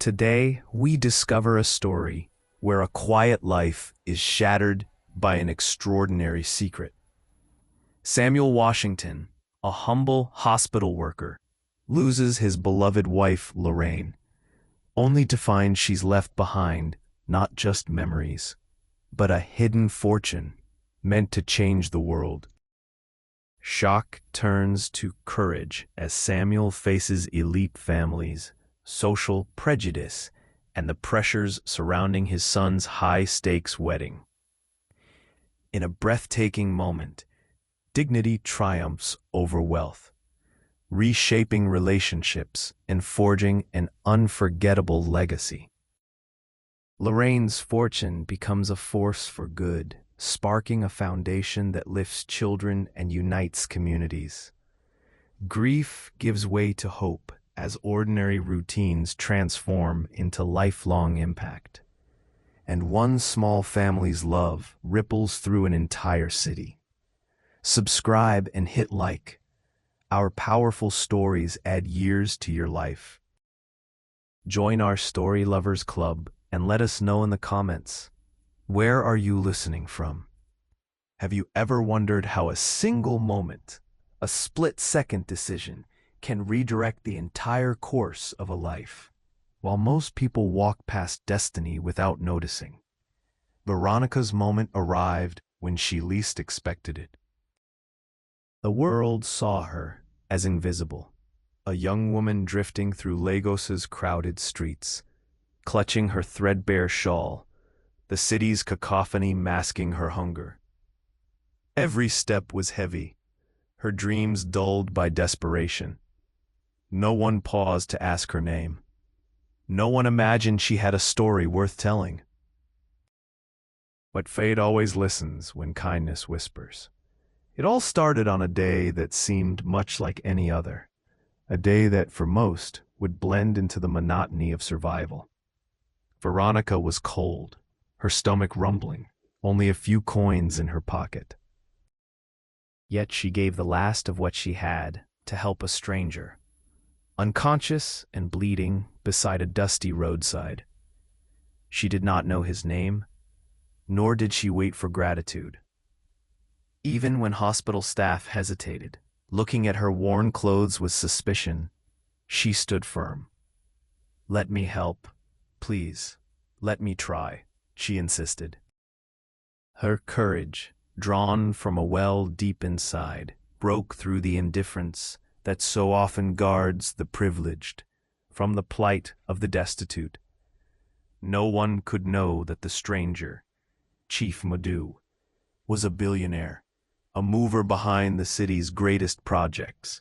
Today, we discover a story where a quiet life is shattered by an extraordinary secret. Samuel Washington, a humble hospital worker, loses his beloved wife, Lorraine, only to find she's left behind not just memories, but a hidden fortune meant to change the world. Shock turns to courage as Samuel faces elite families, social prejudice, and the pressures surrounding his son's high-stakes wedding. In a breathtaking moment, dignity triumphs over wealth, reshaping relationships and forging an unforgettable legacy. Lorraine's fortune becomes a force for good, sparking a foundation that lifts children and unites communities. Grief gives way to hope as ordinary routines transform into lifelong impact. And one small family's love ripples through an entire city. Subscribe and hit like. Our powerful stories add years to your life. Join our Story Lovers Club and let us know in the comments. Where are you listening from? Have you ever wondered how a single moment, a split-second decision, can redirect the entire course of a life? While most people walk past destiny without noticing, Veronica's moment arrived when she least expected it. The world saw her as invisible, a young woman drifting through Lagos's crowded streets, clutching her threadbare shawl, the city's cacophony masking her hunger. Every step was heavy, her dreams dulled by desperation. No one paused to ask her name. No one imagined she had a story worth telling. But fate always listens when kindness whispers. It all started on a day that seemed much like any other, a day that, for most, would blend into the monotony of survival. Veronica was cold, her stomach rumbling, only a few coins in her pocket. Yet she gave the last of what she had to help a stranger, unconscious and bleeding beside a dusty roadside. She did not know his name, nor did she wait for gratitude. Even when hospital staff hesitated, looking at her worn clothes with suspicion, she stood firm. "Let me help, please. Let me try," she insisted. Her courage, drawn from a well deep inside, broke through the indifference that so often guards the privileged from the plight of the destitute. No one could know that the stranger, Chief Madu, was a billionaire, a mover behind the city's greatest projects,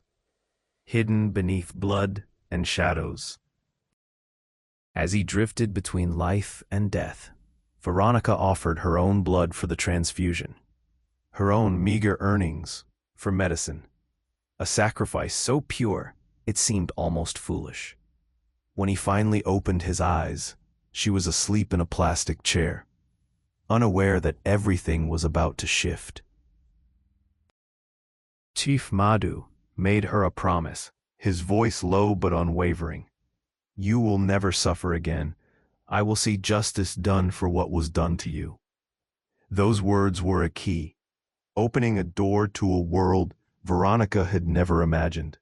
hidden beneath blood and shadows. As he drifted between life and death, Veronica offered her own blood for the transfusion, her own meager earnings for medicine, a sacrifice so pure it seemed almost foolish. When he finally opened his eyes, she was asleep in a plastic chair, unaware that everything was about to shift. Chief Madu made her a promise, his voice low but unwavering. "You will never suffer again. I will see justice done for what was done to you." Those words were a key, opening a door to a world Veronica had never imagined.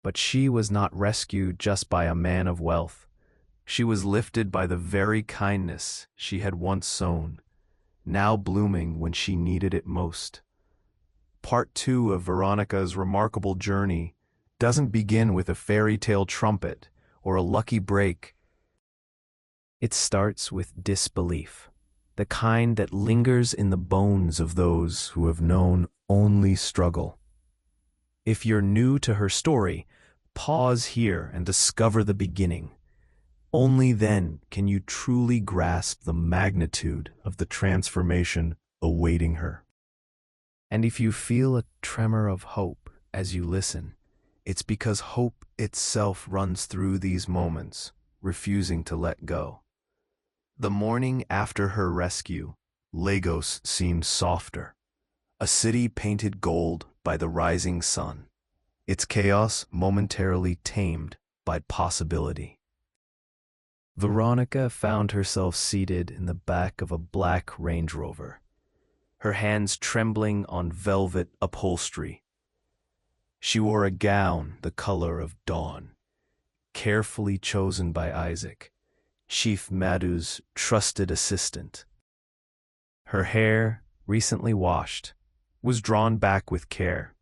But she was not rescued just by a man of wealth. She was lifted by the very kindness she had once sown, now blooming when she needed it most. Part 2 of Veronica's remarkable journey doesn't begin with a fairy tale trumpet or a lucky break. It starts with disbelief, the kind that lingers in the bones of those who have known only struggle. If you're new to her story, pause here and discover the beginning. Only then can you truly grasp the magnitude of the transformation awaiting her. And if you feel a tremor of hope as you listen, it's because hope itself runs through these moments, refusing to let go. The morning after her rescue, Lagos seemed softer, a city painted gold by the rising sun, its chaos momentarily tamed by possibility. Veronica found herself seated in the back of a black Range Rover, her hands trembling on velvet upholstery. She wore a gown the color of dawn, carefully chosen by Isaac, Chief Madu's trusted assistant. Her hair, recently washed, was drawn back with care,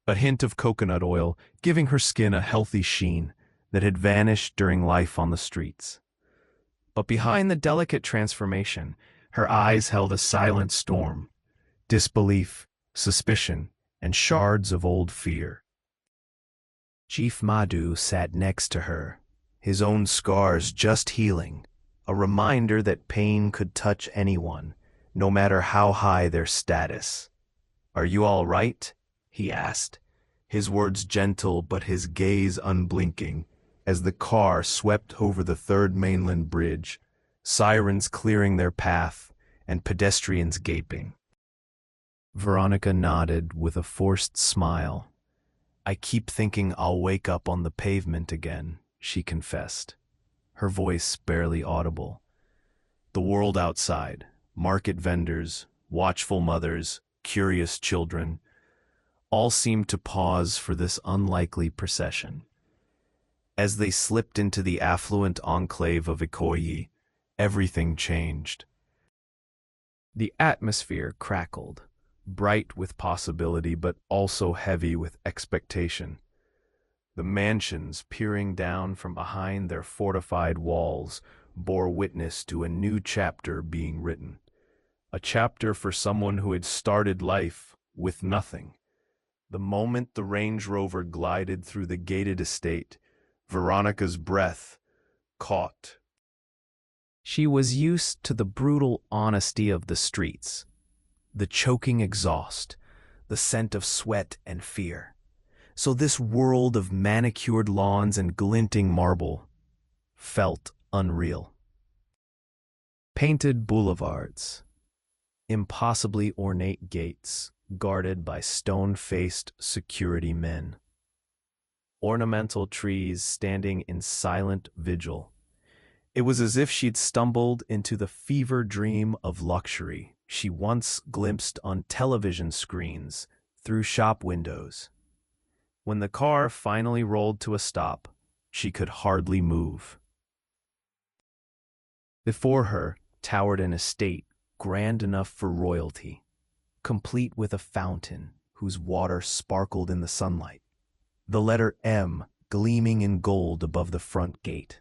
a hint of coconut oil giving her skin a healthy sheen that had vanished during life on the streets. But behind the delicate transformation, her eyes held a silent storm, disbelief, suspicion, and shards of old fear. Chief Madu sat next to her, his own scars just healing, a reminder that pain could touch anyone, no matter how high their status. "Are you all right?" he asked, his words gentle but his gaze unblinking, as the car swept over the Third Mainland Bridge, sirens clearing their path and pedestrians gaping. Veronica nodded with a forced smile. "I keep thinking I'll wake up on the pavement again," she confessed, her voice barely audible. The world outside, market vendors, watchful mothers, curious children, all seemed to pause for this unlikely procession. As they slipped into the affluent enclave of Ikoyi, everything changed. The atmosphere crackled, bright with possibility but also heavy with expectation. The mansions peering down from behind their fortified walls bore witness to a new chapter being written. A chapter for someone who had started life with nothing. The moment the Range Rover glided through the gated estate, Veronica's breath caught. She was used to the brutal honesty of the streets, the choking exhaust, the scent of sweat and fear. So this world of manicured lawns and glinting marble felt unreal. Painted boulevards, impossibly ornate gates guarded by stone-faced security men, ornamental trees standing in silent vigil. It was as if she'd stumbled into the fever dream of luxury she once glimpsed on television screens through shop windows. When the car finally rolled to a stop, she could hardly move. Before her towered an estate grand enough for royalty, complete with a fountain whose water sparkled in the sunlight, the letter M gleaming in gold above the front gate.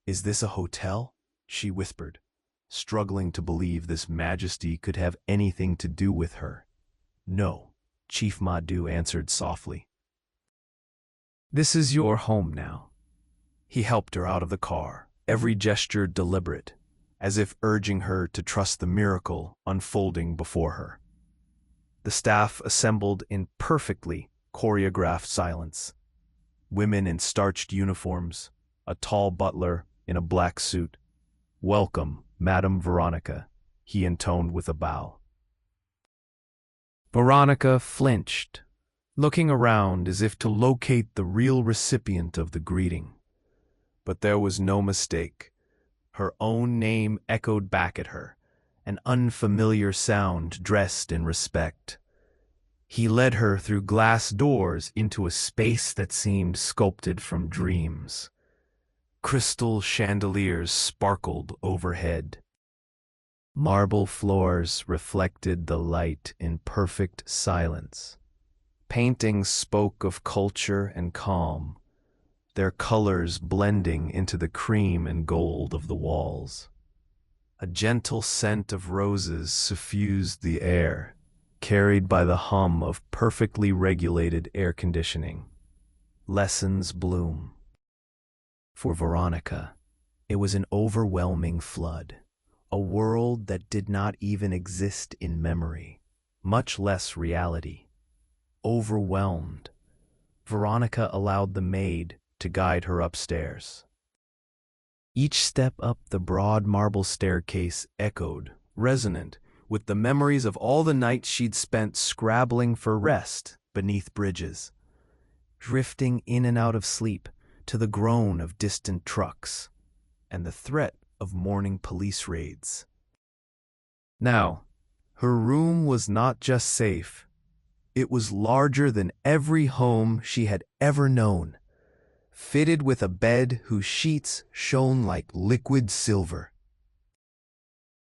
"Is this a hotel?" she whispered, struggling to believe this majesty could have anything to do with her. "No," Chief Madu answered softly. "This is your home now." He helped her out of the car, every gesture deliberate, as if urging her to trust the miracle unfolding before her. The staff assembled in perfectly choreographed silence. Women in starched uniforms, a tall butler in a black suit. "Welcome, Madame Veronica," he intoned with a bow. Veronica flinched, looking around as if to locate the real recipient of the greeting. But there was no mistake. Her own name echoed back at her, an unfamiliar sound dressed in respect. He led her through glass doors into a space that seemed sculpted from dreams. Crystal chandeliers sparkled overhead. Marble floors reflected the light in perfect silence. Paintings spoke of culture and calm, their colors blending into the cream and gold of the walls. A gentle scent of roses suffused the air, carried by the hum of perfectly regulated air conditioning. Lessons bloom. For Veronica, it was an overwhelming flood, a world that did not even exist in memory, much less reality. Overwhelmed, Veronica allowed the maid to guide her upstairs. Each step up the broad marble staircase echoed, resonant, with the memories of all the nights she'd spent scrabbling for rest beneath bridges, drifting in and out of sleep to the groan of distant trucks. and the threat of morning police raids. Now, her room was not just safe, it was larger than every home she had ever known, fitted with a bed whose sheets shone like liquid silver.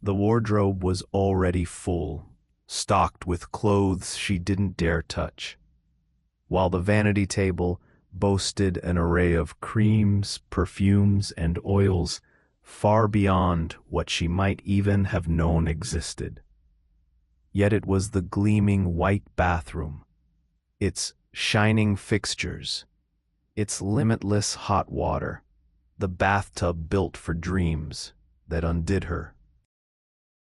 The wardrobe was already full, stocked with clothes she didn't dare touch, while the vanity table boasted an array of creams, perfumes, and oils far beyond what she might even have known existed. Yet it was the gleaming white bathroom, its shining fixtures, its limitless hot water, the bathtub built for dreams, that undid her.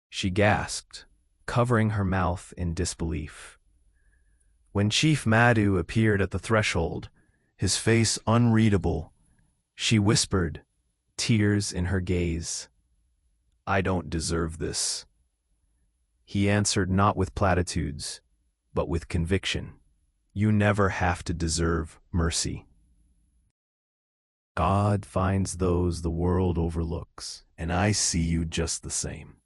She gasped, covering her mouth in disbelief. When Chief Madu appeared at the threshold, his face unreadable, she whispered, tears in her gaze, "I don't deserve this." He answered not with platitudes, but with conviction. "You never have to deserve mercy. God finds those the world overlooks, and I see you just the same."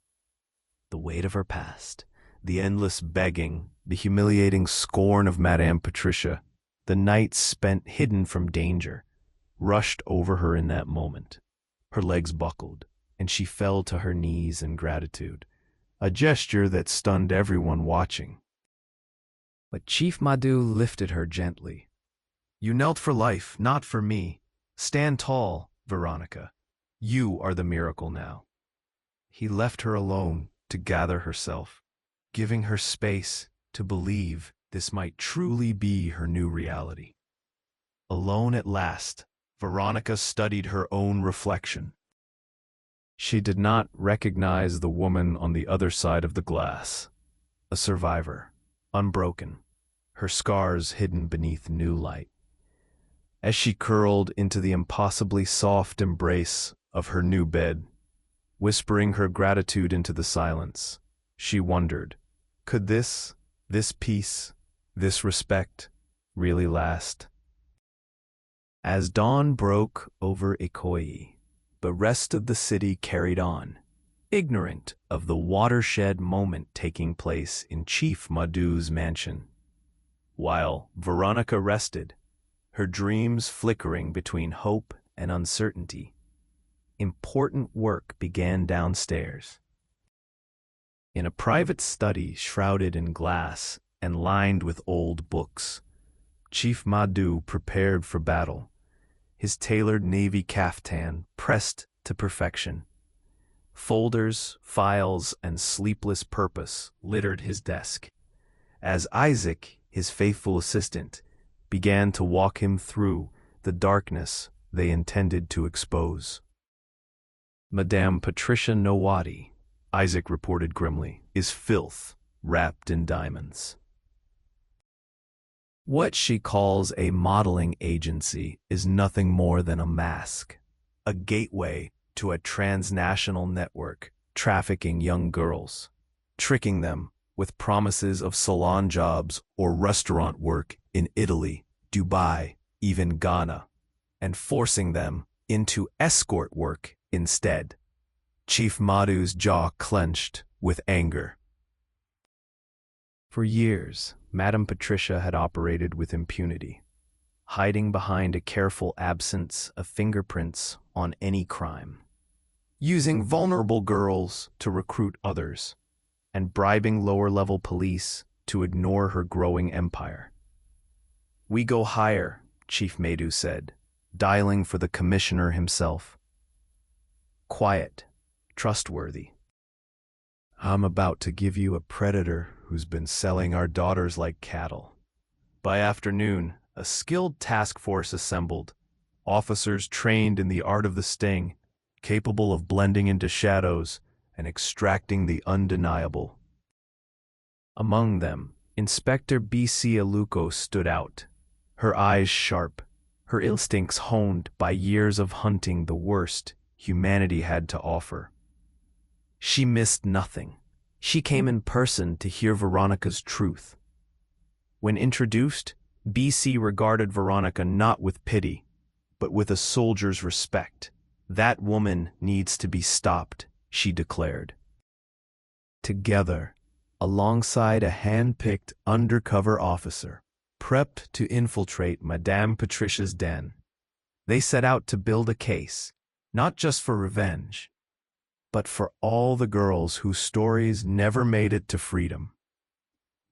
The weight of her past, the endless begging, the humiliating scorn of Madame Patricia, the nights spent hidden from danger, rushed over her in that moment. Her legs buckled, and she fell to her knees in gratitude, a gesture that stunned everyone watching. But Chief Madu lifted her gently. "You knelt for life, not for me. Stand tall, Veronica. You are the miracle now." He left her alone to gather herself, giving her space to believe this might truly be her new reality. Alone at last, Veronica studied her own reflection. She did not recognize the woman on the other side of the glass, a survivor, unbroken, her scars hidden beneath new light. As she curled into the impossibly soft embrace of her new bed, whispering her gratitude into the silence, she wondered, could this peace, this respect, really last? As dawn broke over Ikoyi, the rest of the city carried on, ignorant of the watershed moment taking place in Chief Madu's mansion. While Veronica rested, her dreams flickering between hope and uncertainty, important work began downstairs. In a private study shrouded in glass and lined with old books, Chief Madu prepared for battle, his tailored navy caftan pressed to perfection. Folders, files, and sleepless purpose littered his desk, as Isaac, his faithful assistant, began to walk him through the darkness they intended to expose. "Madame Patricia Nowati," Isaac reported grimly, "is filth wrapped in diamonds. What she calls a modeling agency is nothing more than a mask, a gateway to a transnational network trafficking young girls, tricking them with promises of salon jobs or restaurant work in Italy, Dubai, even Ghana, and forcing them into escort work instead." Chief Madu's jaw clenched with anger. For years, Madame Patricia had operated with impunity, hiding behind a careful absence of fingerprints on any crime, using vulnerable girls to recruit others, and bribing lower-level police to ignore her growing empire. "We go higher," Chief Madu said, dialing for the commissioner himself. "Quiet, trustworthy. I'm about to give you a predator who's been selling our daughters like cattle." By afternoon, a skilled task force assembled, officers trained in the art of the sting, capable of blending into shadows and extracting the undeniable. Among them, Inspector B.C. Aluko stood out, her eyes sharp, her instincts honed by years of hunting the worst humanity had to offer. She missed nothing. She came in person to hear Veronica's truth. When introduced, B.C. regarded Veronica not with pity, but with a soldier's respect, That woman needs to be stopped, she declared. Together, alongside a hand-picked undercover officer, prepped to infiltrate Madame Patricia's den, they set out to build a case, not just for revenge, but for all the girls whose stories never made it to freedom.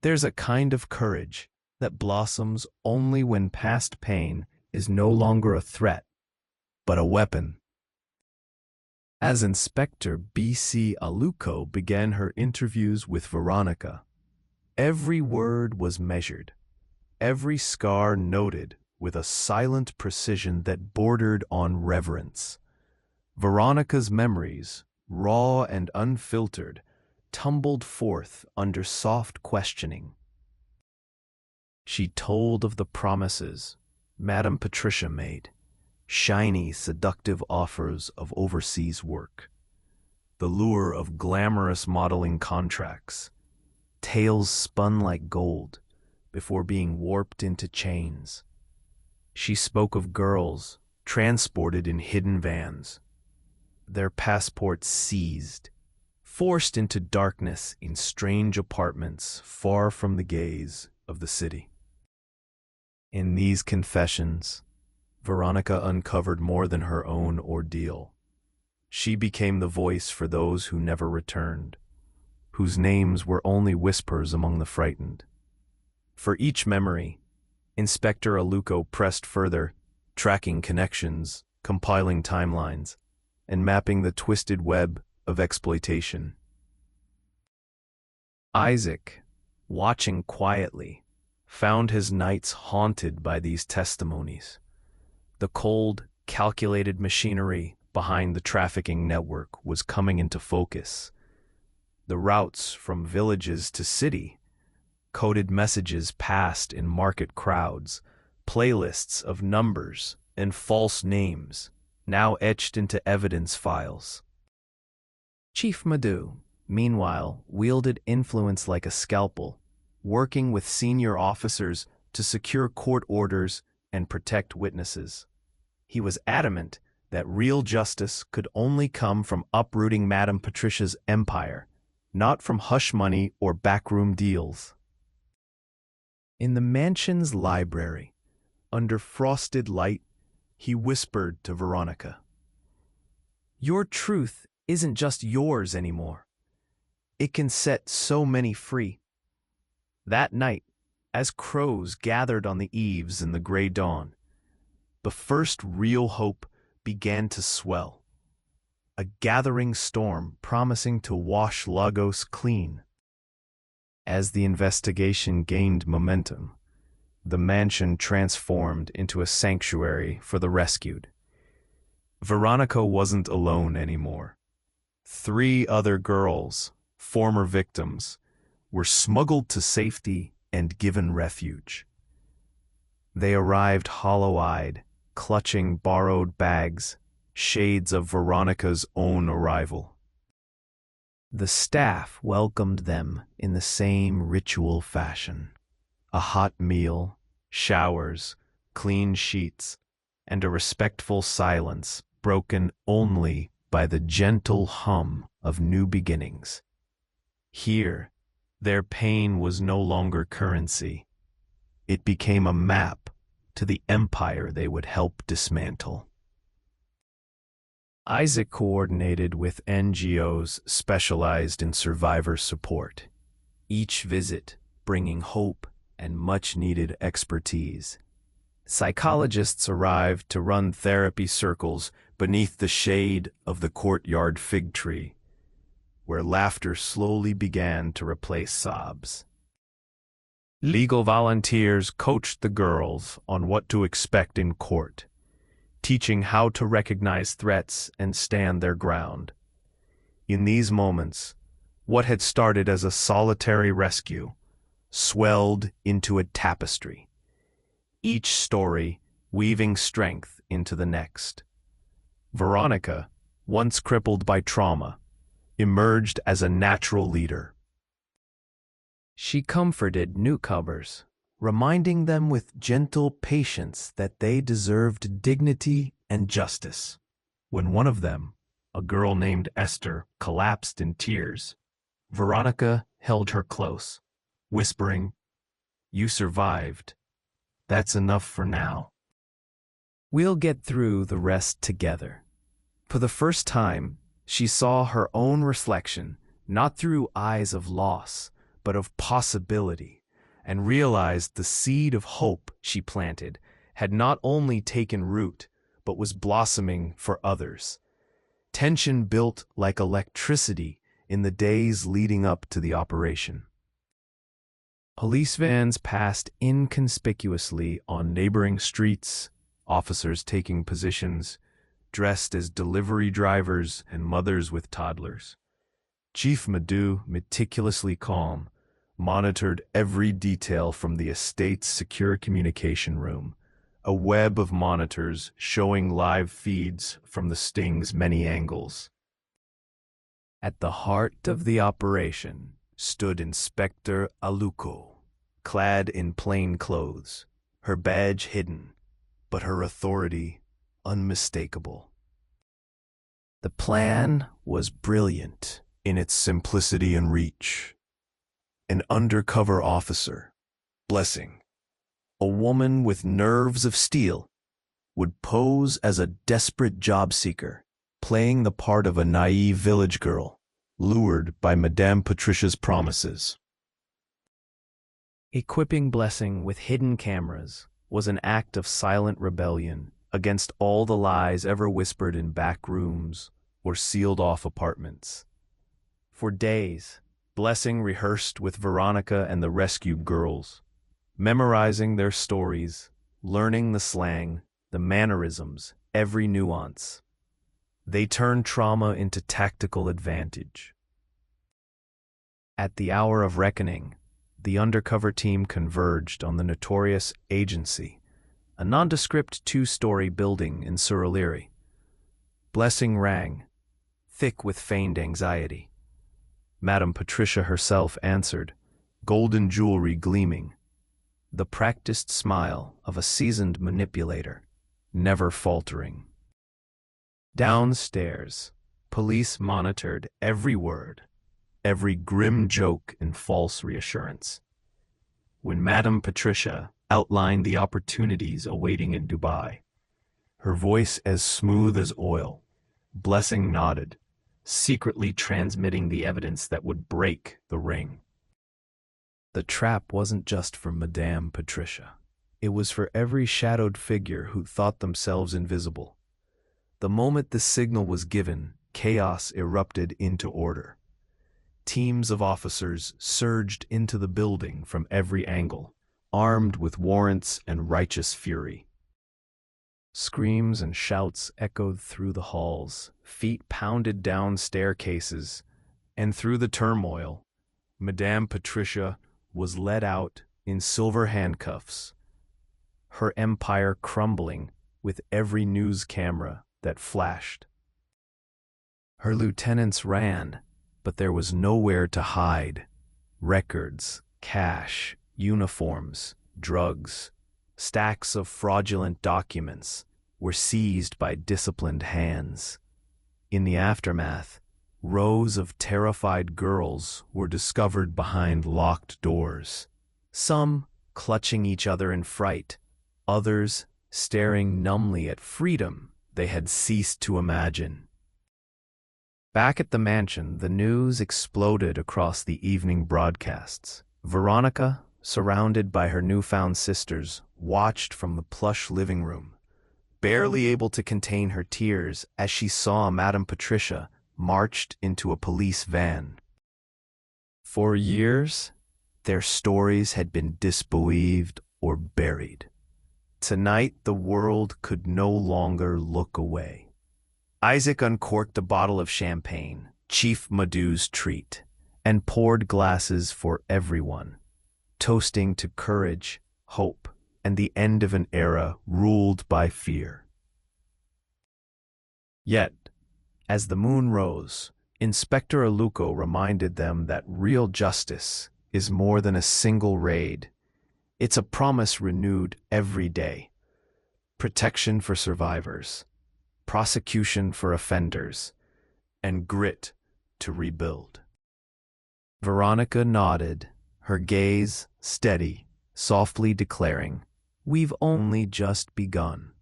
There's a kind of courage that blossoms only when past pain is no longer a threat, but a weapon. As Inspector B.C. Aluko began her interviews with Veronica, every word was measured, every scar noted with a silent precision that bordered on reverence. Veronica's memories, raw and unfiltered, tumbled forth under soft questioning. She told of the promises Madame Patricia made, shiny, seductive offers of overseas work, the lure of glamorous modeling contracts, tales spun like gold before being warped into chains. She spoke of girls transported in hidden vans, their passports seized, forced into darkness in strange apartments far from the gaze of the city. In these confessions, Veronica uncovered more than her own ordeal. She became the voice for those who never returned, whose names were only whispers among the frightened. For each memory, Inspector Aluko pressed further, tracking connections, compiling timelines, and mapping the twisted web of exploitation. Isaac, watching quietly, found his nights haunted by these testimonies. The cold, calculated machinery behind the trafficking network was coming into focus. The routes from villages to city, coded messages passed in market crowds, playlists of numbers and false names, now etched into evidence files. Chief Madhu, meanwhile, wielded influence like a scalpel, working with senior officers to secure court orders and protect witnesses. He was adamant that real justice could only come from uprooting Madame Patricia's empire, not from hush money or backroom deals. In the mansion's library, under frosted light, he whispered to Veronica, "Your truth isn't just yours anymore. It can set so many free." That night, as crows gathered on the eaves in the gray dawn, the first real hope began to swell, a gathering storm promising to wash Lagos clean. As the investigation gained momentum, the mansion transformed into a sanctuary for the rescued. Veronica wasn't alone anymore. 3 other girls, former victims, were smuggled to safety and given refuge. They arrived hollow-eyed, clutching borrowed bags, shades of Veronica's own arrival. The staff welcomed them in the same ritual fashion. A hot meal, showers, clean sheets, and a respectful silence broken only by the gentle hum of new beginnings. Here, their pain was no longer currency. It became a map to the empire they would help dismantle. Isaac coordinated with NGOs specialized in survivor support, each visit bringing hope and much-needed expertise. Psychologists arrived to run therapy circles beneath the shade of the courtyard fig tree, where laughter slowly began to replace sobs. Legal volunteers coached the girls on what to expect in court, teaching how to recognize threats and stand their ground. In these moments, what had started as a solitary rescue swelled into a tapestry, each story weaving strength into the next. Veronica, once crippled by trauma, emerged as a natural leader. She comforted newcomers, reminding them with gentle patience that they deserved dignity and justice. When one of them, a girl named Esther, collapsed in tears, Veronica held her close, whispering, "You survived. That's enough for now. We'll get through the rest together." For the first time, she saw her own reflection, not through eyes of loss, but of possibility, and realized the seed of hope she planted had not only taken root, but was blossoming for others. Tension built like electricity in the days leading up to the operation. Police vans passed inconspicuously on neighboring streets, officers taking positions, dressed as delivery drivers and mothers with toddlers. Chief Madu, meticulously calm, monitored every detail from the estate's secure communication room, a web of monitors showing live feeds from the sting's many angles. At the heart of the operation stood Inspector Aluko, clad in plain clothes, her badge hidden, but her authority unmistakable. The plan was brilliant in its simplicity and reach. An undercover officer, Blessing, a woman with nerves of steel, would pose as a desperate job seeker, playing the part of a naive village girl, lured by Madame Patricia's promises. Equipping Blessing with hidden cameras was an act of silent rebellion against all the lies ever whispered in back rooms or sealed-off apartments. For days, Blessing rehearsed with Veronica and the rescued girls, memorizing their stories, learning the slang, the mannerisms, every nuance. They turned trauma into tactical advantage. At the hour of reckoning, the undercover team converged on the notorious agency, a nondescript two-story building in Surulere. Blessing rang, thick with feigned anxiety. Madame Patricia herself answered, golden jewelry gleaming, the practiced smile of a seasoned manipulator, never faltering. Downstairs, police monitored every word, every grim joke and false reassurance. When Madame Patricia outlined the opportunities awaiting in Dubai, her voice as smooth as oil, Blessing nodded, secretly transmitting the evidence that would break the ring. The trap wasn't just for Madame Patricia. It was for every shadowed figure who thought themselves invisible. The moment the signal was given, chaos erupted into order. Teams of officers surged into the building from every angle, armed with warrants and righteous fury. Screams and shouts echoed through the halls, feet pounded down staircases, and through the turmoil, Madame Patricia was led out in silver handcuffs, her empire crumbling with every news camera that flashed. Her lieutenants ran, but there was nowhere to hide. Records, cash, uniforms, drugs, stacks of fraudulent documents were seized by disciplined hands. In the aftermath, rows of terrified girls were discovered behind locked doors, some clutching each other in fright, others staring numbly at freedom they had ceased to imagine. Back at the mansion, the news exploded across the evening broadcasts. Veronica, surrounded by her newfound sisters, watched from the plush living room, barely able to contain her tears as she saw Madame Patricia marched into a police van. For years, their stories had been disbelieved or buried. Tonight, the world could no longer look away. Isaac uncorked a bottle of champagne, Chief Madu's treat, and poured glasses for everyone, toasting to courage, hope, and the end of an era ruled by fear. Yet, as the moon rose, Inspector Aluko reminded them that real justice is more than a single raid. It's a promise renewed every day. Protection for survivors, prosecution for offenders, and grit to rebuild. Veronica nodded, her gaze steady, softly declaring, "We've only just begun."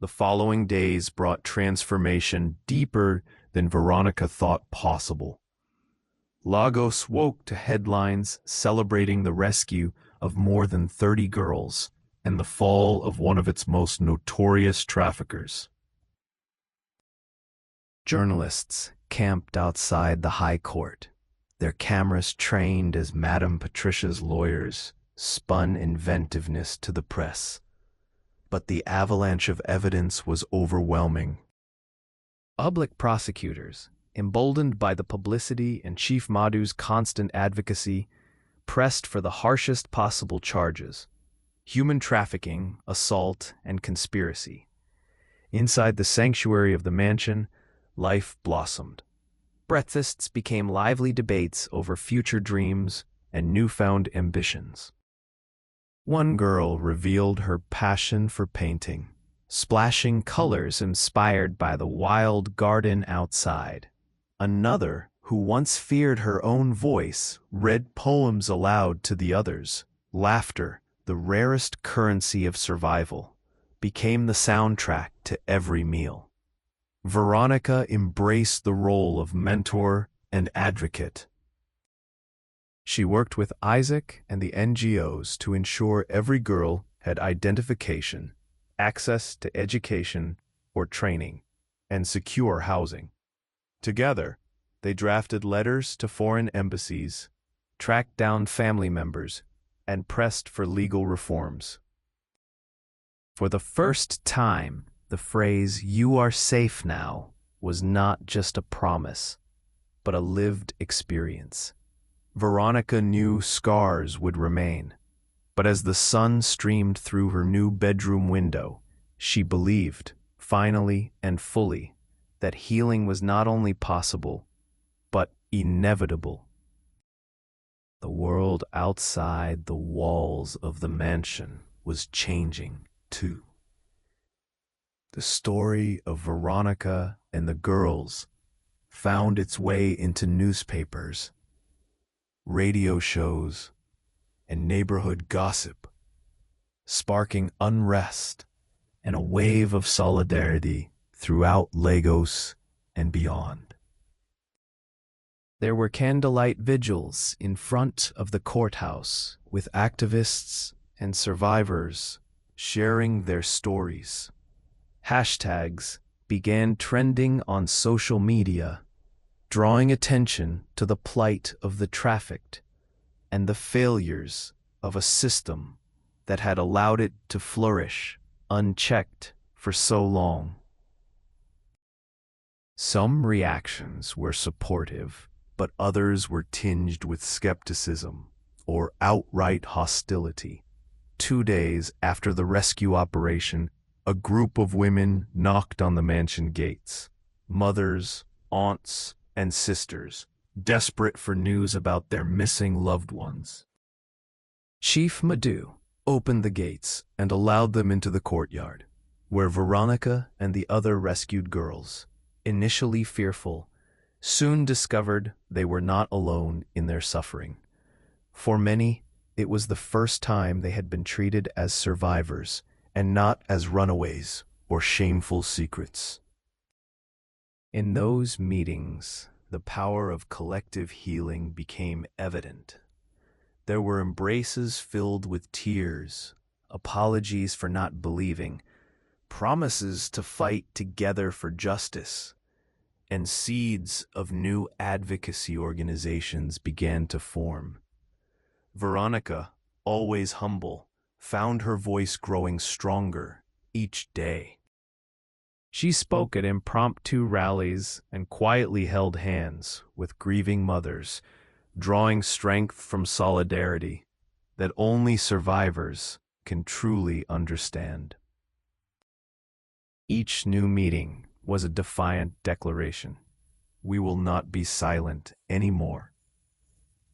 The following days brought transformation deeper than Veronica thought possible. Lagos woke to headlines celebrating the rescue of more than 30 girls and the fall of one of its most notorious traffickers. Journalists camped outside the High Court, their cameras trained as Madame Patricia's lawyers spun inventiveness to the press. But the avalanche of evidence was overwhelming. Public prosecutors, emboldened by the publicity and Chief Madu's constant advocacy, pressed for the harshest possible charges: human trafficking, assault, and conspiracy. Inside the sanctuary of the mansion, life blossomed. Breakfasts became lively debates over future dreams and newfound ambitions. One girl revealed her passion for painting, splashing colors inspired by the wild garden outside. Another, who once feared her own voice, read poems aloud to the others. Laughter, the rarest currency of survival, became the soundtrack to every meal. Veronica embraced the role of mentor and advocate. She worked with Isaac and the NGOs to ensure every girl had identification, access to education or training, and secure housing. Together, they drafted letters to foreign embassies, tracked down family members, and pressed for legal reforms. For the first time, the phrase "you are safe now" was not just a promise, but a lived experience. Veronica knew scars would remain, but as the sun streamed through her new bedroom window, she believed, finally and fully, that healing was not only possible, but inevitable. The world outside the walls of the mansion was changing, too. The story of Veronica and the girls found its way into newspapers, radio shows, and neighborhood gossip, sparking unrest and a wave of solidarity throughout Lagos and beyond. There were candlelight vigils in front of the courthouse with activists and survivors sharing their stories. Hashtags began trending on social media, drawing attention to the plight of the trafficked and the failures of a system that had allowed it to flourish unchecked for so long. Some reactions were supportive, but others were tinged with skepticism or outright hostility. 2 days after the rescue operation, a group of women knocked on the mansion gates. Mothers, aunts, and sisters, desperate for news about their missing loved ones. Chief Madu opened the gates and allowed them into the courtyard, where Veronica and the other rescued girls, initially fearful, soon discovered they were not alone in their suffering. For many, it was the first time they had been treated as survivors and not as runaways or shameful secrets. In those meetings, the power of collective healing became evident. There were embraces filled with tears, apologies for not believing, promises to fight together for justice, and seeds of new advocacy organizations began to form. Veronica, always humble, found her voice growing stronger each day. She spoke at impromptu rallies and quietly held hands with grieving mothers, drawing strength from solidarity that only survivors can truly understand. Each new meeting was a defiant declaration. We will not be silent anymore.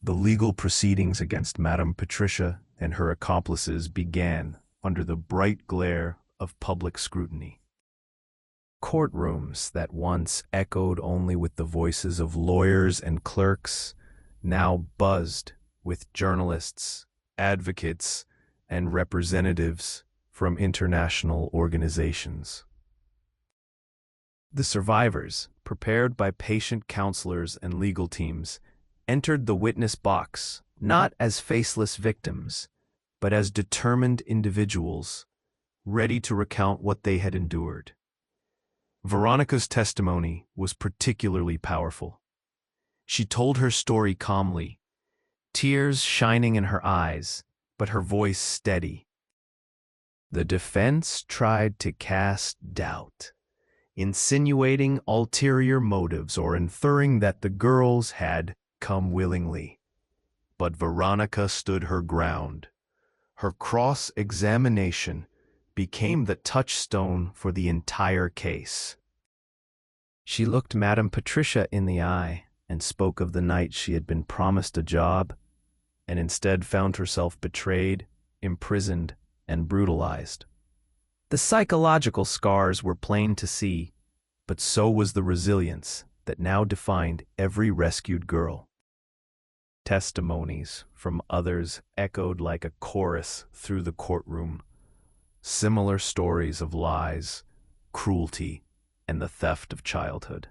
The legal proceedings against Madame Patricia and her accomplices began under the bright glare of public scrutiny. Courtrooms that once echoed only with the voices of lawyers and clerks now buzzed with journalists, advocates, and representatives from international organizations. The survivors, prepared by patient counselors and legal teams, entered the witness box not as faceless victims, but as determined individuals, ready to recount what they had endured. Veronica's testimony was particularly powerful. She told her story calmly, tears shining in her eyes, but her voice steady. The defense tried to cast doubt, insinuating ulterior motives or inferring that the girls had come willingly. But Veronica stood her ground. Her cross-examination became the touchstone for the entire case. She looked Madame Patricia in the eye and spoke of the night she had been promised a job and instead found herself betrayed, imprisoned, and brutalized. The psychological scars were plain to see, but so was the resilience that now defined every rescued girl. Testimonies from others echoed like a chorus through the courtroom. Similar stories of lies, cruelty, and the theft of childhood.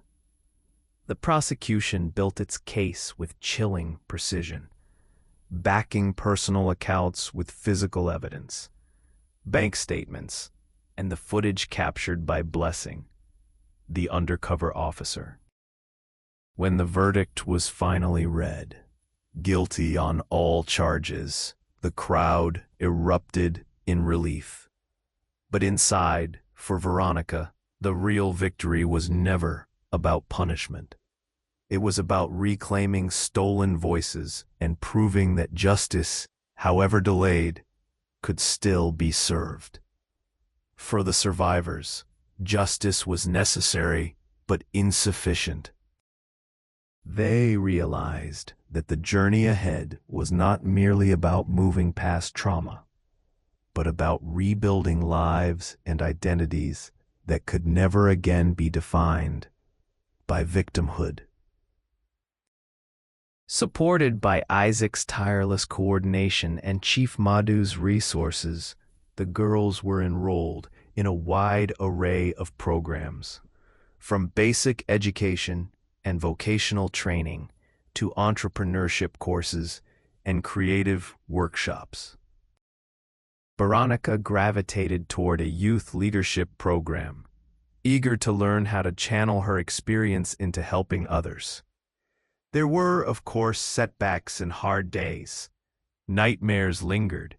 The prosecution built its case with chilling precision, backing personal accounts with physical evidence, bank statements, and the footage captured by Blessing, the undercover officer. When the verdict was finally read, guilty on all charges, the crowd erupted in relief. But inside, for Veronica, the real victory was never about punishment. It was about reclaiming stolen voices and proving that justice, however delayed, could still be served. For the survivors, justice was necessary but insufficient. They realized that the journey ahead was not merely about moving past trauma, but about rebuilding lives and identities that could never again be defined by victimhood. Supported by Isaac's tireless coordination and Chief Madu's resources, the girls were enrolled in a wide array of programs, from basic education and vocational training to entrepreneurship courses and creative workshops. Veronica gravitated toward a youth leadership program, eager to learn how to channel her experience into helping others. There were, of course, setbacks and hard days. Nightmares lingered,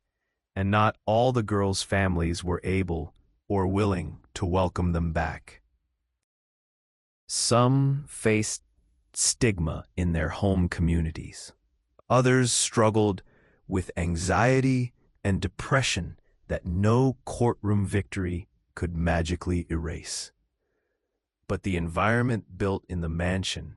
and not all the girls' families were able or willing to welcome them back. Some faced stigma in their home communities. Others struggled with anxiety and depression that no courtroom victory could magically erase. But the environment built in the mansion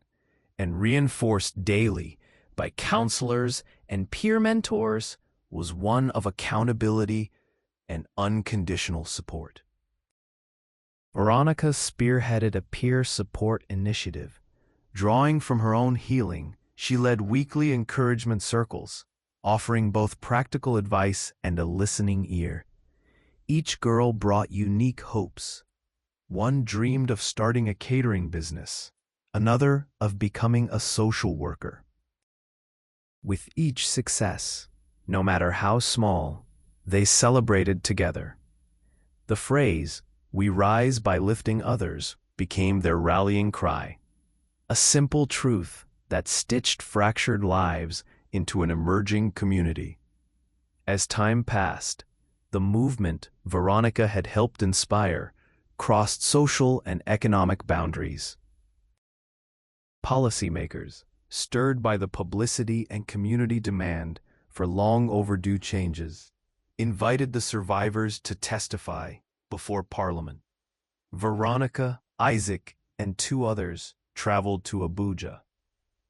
and reinforced daily by counselors and peer mentors was one of accountability and unconditional support. Veronica spearheaded a peer support initiative. Drawing from her own healing, she led weekly encouragement circles, offering both practical advice and a listening ear. Each girl brought unique hopes. One dreamed of starting a catering business, another of becoming a social worker. With each success, no matter how small, they celebrated together. The phrase, "We rise by lifting others," became their rallying cry. A simple truth that stitched fractured lives into an emerging community. As time passed, the movement Veronica had helped inspire crossed social and economic boundaries. Policymakers, stirred by the publicity and community demand for long overdue changes, invited the survivors to testify before Parliament. Veronica, Isaac, and 2 others traveled to Abuja.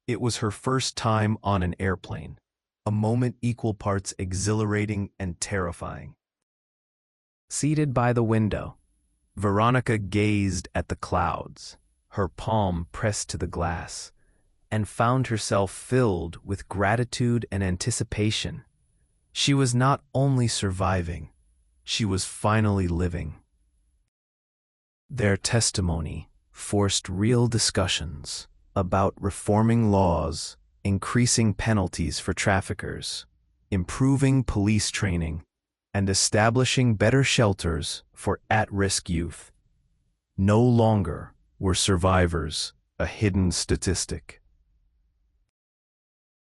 It was her first time on an airplane, a moment equal parts exhilarating and terrifying. Seated by the window, Veronica gazed at the clouds, her palm pressed to the glass, and found herself filled with gratitude and anticipation. She was not only surviving, she was finally living. Their testimony forced real discussions about reforming laws, increasing penalties for traffickers, improving police training, and establishing better shelters for at-risk youth. No longer were survivors a hidden statistic.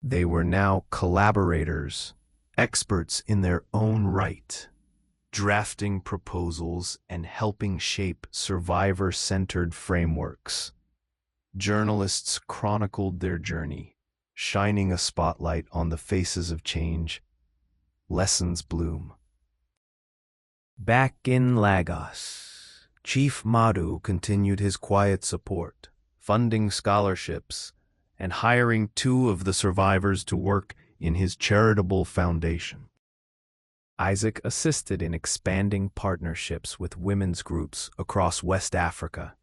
They were now collaborators, experts in their own right, drafting proposals and helping shape survivor-centered frameworks. Journalists chronicled their journey, shining a spotlight on the faces of change. Lessons bloom. Back in Lagos, Chief Madu continued his quiet support, funding scholarships and hiring 2 of the survivors to work in his charitable foundation. Isaac assisted in expanding partnerships with women's groups across West Africa,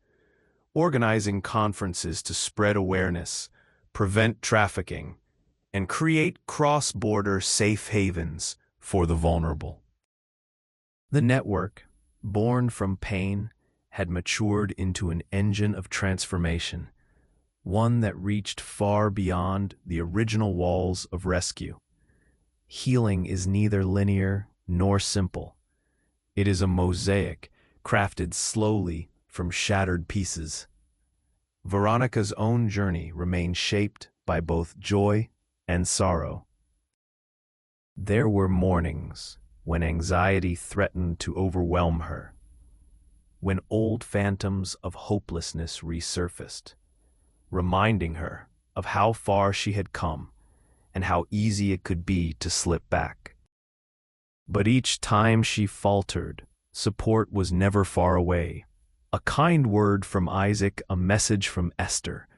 organizing conferences to spread awareness, prevent trafficking, and create cross-border safe havens for the vulnerable. The network, born from pain, had matured into an engine of transformation, one that reached far beyond the original walls of rescue. Healing is neither linear nor simple. It is a mosaic crafted slowly from shattered pieces. Veronica's own journey remained shaped by both joy and sorrow. There were mornings when anxiety threatened to overwhelm her, when old phantoms of hopelessness resurfaced, reminding her of how far she had come and how easy it could be to slip back. But each time she faltered, support was never far away. A kind word from Isaac, a message from Esther,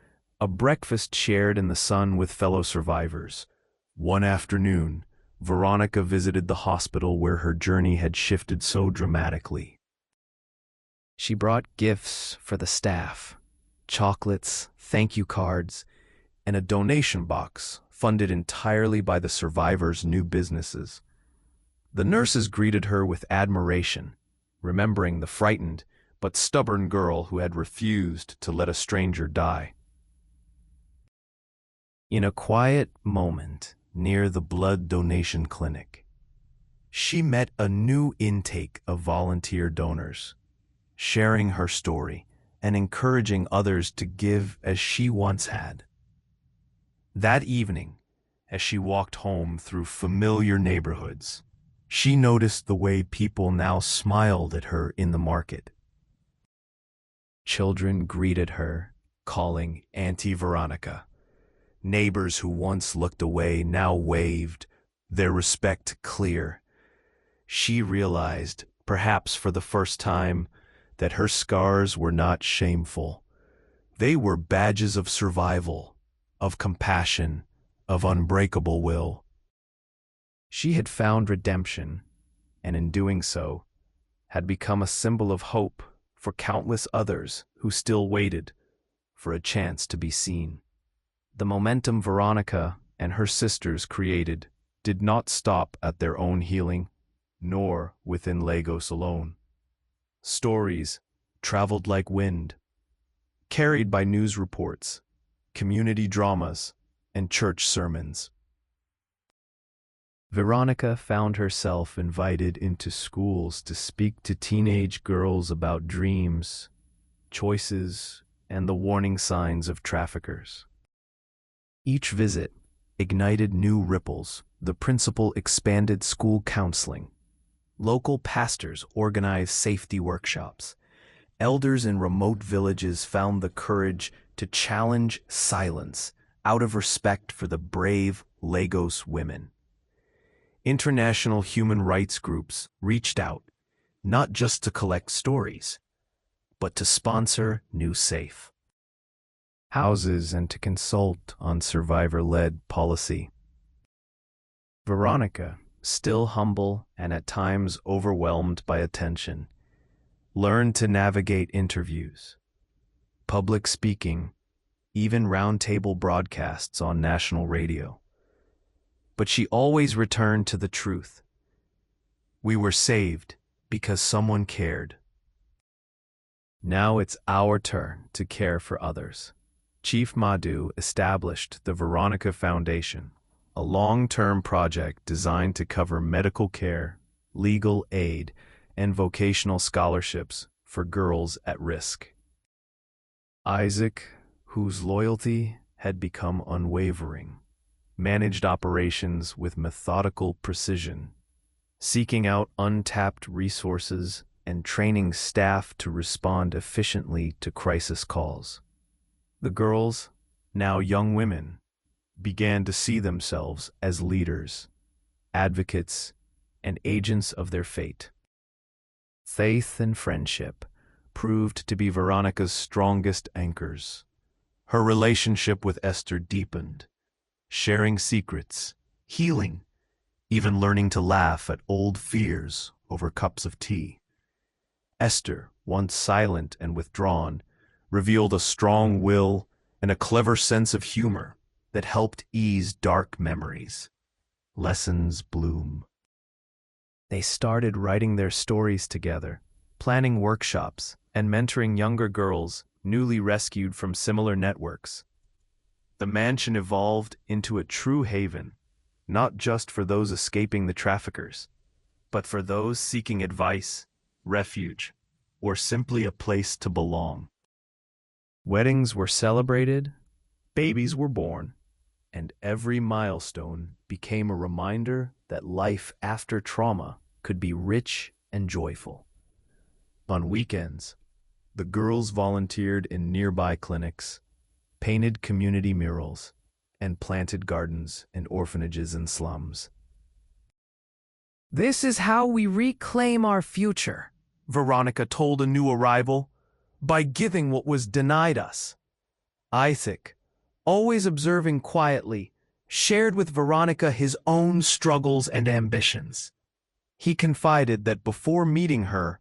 a breakfast shared in the sun with fellow survivors. One afternoon, Veronica visited the hospital where her journey had shifted so dramatically. She brought gifts for the staff, chocolates, thank you cards, and a donation box funded entirely by the survivors' new businesses. The nurses greeted her with admiration, remembering the frightened but stubborn girl who had refused to let a stranger die. In a quiet moment near the blood donation clinic, she met a new intake of volunteer donors, sharing her story and encouraging others to give as she once had. That evening, as she walked home through familiar neighborhoods, she noticed the way people now smiled at her in the market. Children greeted her, calling Auntie Veronica. Neighbors who once looked away now waved, their respect clear. She realized, perhaps for the first time, that her scars were not shameful. They were badges of survival, of compassion, of unbreakable will. She had found redemption, and in doing so, had become a symbol of hope for countless others who still waited for a chance to be seen. The momentum Veronica and her sisters created did not stop at their own healing, nor within Lagos alone. Stories traveled like wind, carried by news reports, community dramas, and church sermons. Veronica found herself invited into schools to speak to teenage girls about dreams, choices, and the warning signs of traffickers. Each visit ignited new ripples. The principal expanded school counseling. Local pastors organized safety workshops. Elders in remote villages found the courage to challenge silence out of respect for the brave Lagos women. International human rights groups reached out, not just to collect stories, but to sponsor new safe houses and to consult on survivor-led policy. Veronica, still humble and at times overwhelmed by attention, learned to navigate interviews, public speaking, even roundtable broadcasts on national radio. But she always returned to the truth. We were saved because someone cared. Now it's our turn to care for others. Chief Madu established the Veronica Foundation, a long-term project designed to cover medical care, legal aid, and vocational scholarships for girls at risk. Isaac, whose loyalty had become unwavering, managed operations with methodical precision, seeking out untapped resources and training staff to respond efficiently to crisis calls. The girls, now young women, began to see themselves as leaders, advocates, and agents of their fate. Faith and friendship proved to be Veronica's strongest anchors. Her relationship with Esther deepened, sharing secrets, healing, even learning to laugh at old fears over cups of tea. Esther, once silent and withdrawn, revealed a strong will and a clever sense of humor that helped ease dark memories. Lessons bloom. They started writing their stories together, planning workshops, and mentoring younger girls newly rescued from similar networks. The mansion evolved into a true haven, not just for those escaping the traffickers, but for those seeking advice, refuge, or simply a place to belong. Weddings were celebrated, babies were born, and every milestone became a reminder that life after trauma could be rich and joyful. On weekends, the girls volunteered in nearby clinics, painted community murals, and planted gardens and orphanages in slums. "This is how we reclaim our future," Veronica told a new arrival, "by giving what was denied us." Isaac, always observing quietly, shared with Veronica his own struggles and ambitions. He confided that before meeting her,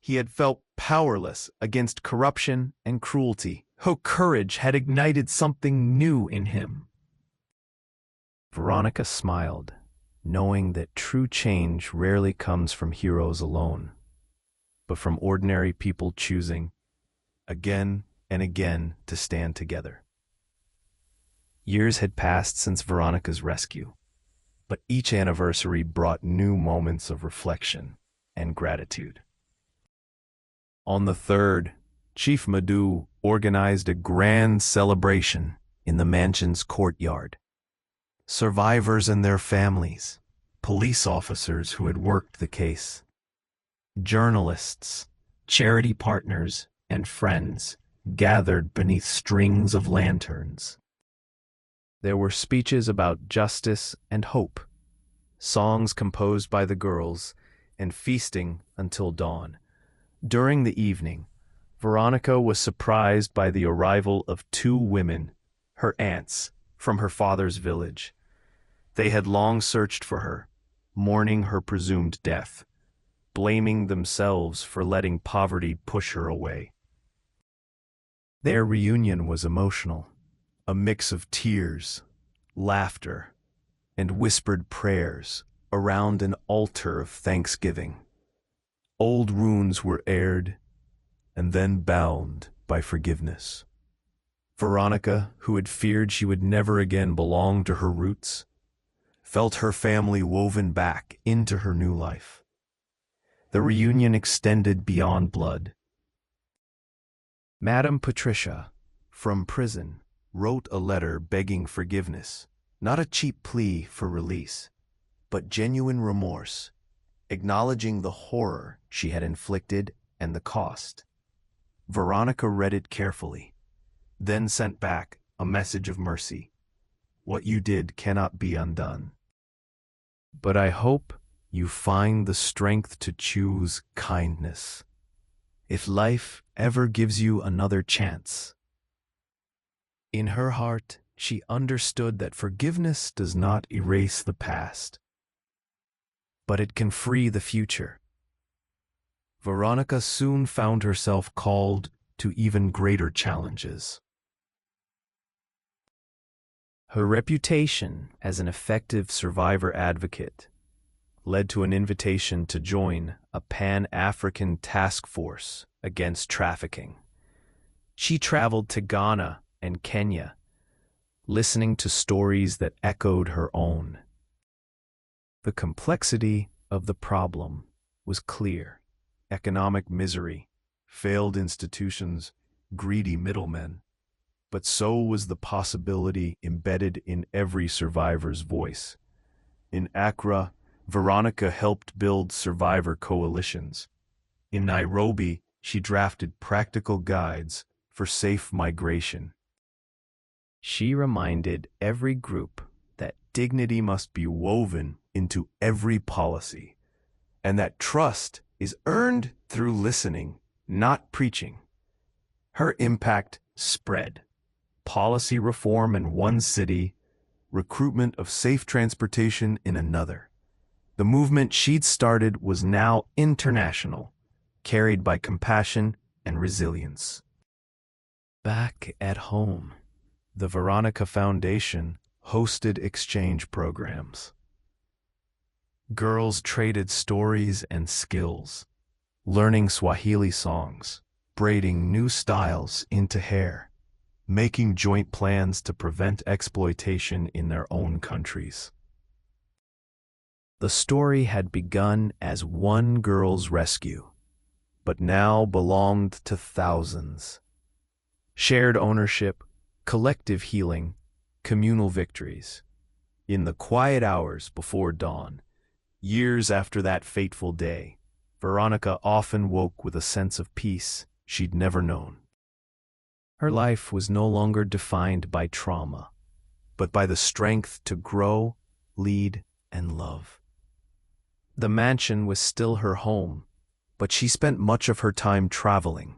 he had felt powerless against corruption and cruelty. Her courage had ignited something new in him. Veronica smiled, knowing that true change rarely comes from heroes alone, but from ordinary people choosing, again and again, to stand together. Years had passed since Veronica's rescue, but each anniversary brought new moments of reflection and gratitude. On the third, Chief Madu organized a grand celebration in the mansion's courtyard. Survivors and their families, police officers who had worked the case, journalists, charity partners, and friends gathered beneath strings of lanterns. There were speeches about justice and hope, songs composed by the girls, and feasting until dawn. During the evening, Veronica was surprised by the arrival of two women, her aunts, from her father's village. They had long searched for her, mourning her presumed death, blaming themselves for letting poverty push her away. Their reunion was emotional, a mix of tears, laughter, and whispered prayers around an altar of thanksgiving. Old wounds were aired and then bound by forgiveness. Veronica, who had feared she would never again belong to her roots, felt her family woven back into her new life. The reunion extended beyond blood. Madame Patricia, from prison, wrote a letter begging forgiveness, not a cheap plea for release, but genuine remorse, acknowledging the horror she had inflicted and the cost. Veronica read it carefully, then sent back a message of mercy. "What you did cannot be undone. But I hope you find the strength to choose kindness, if life ever gives you another chance." In her heart, she understood that forgiveness does not erase the past, but it can free the future. Veronica soon found herself called to even greater challenges. Her reputation as an effective survivor advocate led to an invitation to join a Pan-African task force against trafficking. She traveled to Ghana and Kenya, listening to stories that echoed her own. The complexity of the problem was clear: economic misery, failed institutions, greedy middlemen. But so was the possibility embedded in every survivor's voice. In Accra, Veronica helped build survivor coalitions. In Nairobi, she drafted practical guides for safe migration. She reminded every group that dignity must be woven into every policy, and that trust is earned through listening, not preaching. Her impact spread. Policy reform in one city, recruitment of safe transportation in another. The movement she'd started was now international, carried by compassion and resilience. Back at home, the Veronica Foundation hosted exchange programs. Girls traded stories and skills, learning Swahili songs, braiding new styles into hair, making joint plans to prevent exploitation in their own countries. The story had begun as one girl's rescue, but now belonged to thousands. Shared ownership, collective healing, communal victories. In the quiet hours before dawn, years after that fateful day, Veronica often woke with a sense of peace she'd never known. Her life was no longer defined by trauma, but by the strength to grow, lead, and love. The mansion was still her home, but she spent much of her time traveling,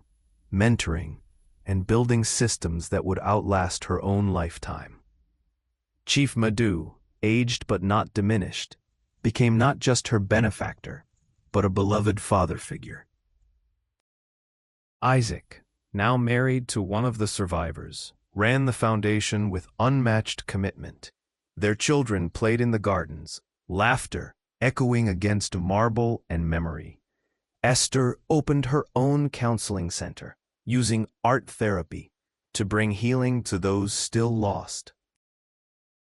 mentoring, and building systems that would outlast her own lifetime. Chief Madu, aged but not diminished, became not just her benefactor, but a beloved father figure. Isaac, now married to one of the survivors, ran the foundation with unmatched commitment. Their children played in the gardens, laughter echoing against marble and memory. Esther opened her own counseling center, using art therapy to bring healing to those still lost.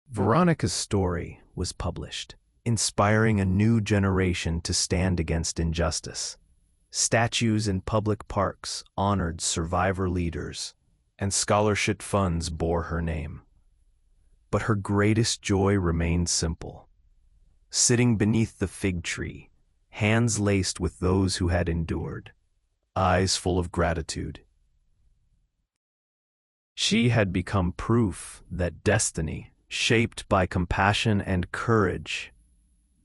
Veronica's story was published, inspiring a new generation to stand against injustice. Statues in public parks honored survivor leaders, and scholarship funds bore her name. But her greatest joy remained simple. Sitting beneath the fig tree, hands laced with those who had endured, eyes full of gratitude. She had become proof that destiny, shaped by compassion and courage,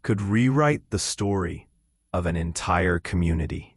could rewrite the story of an entire community.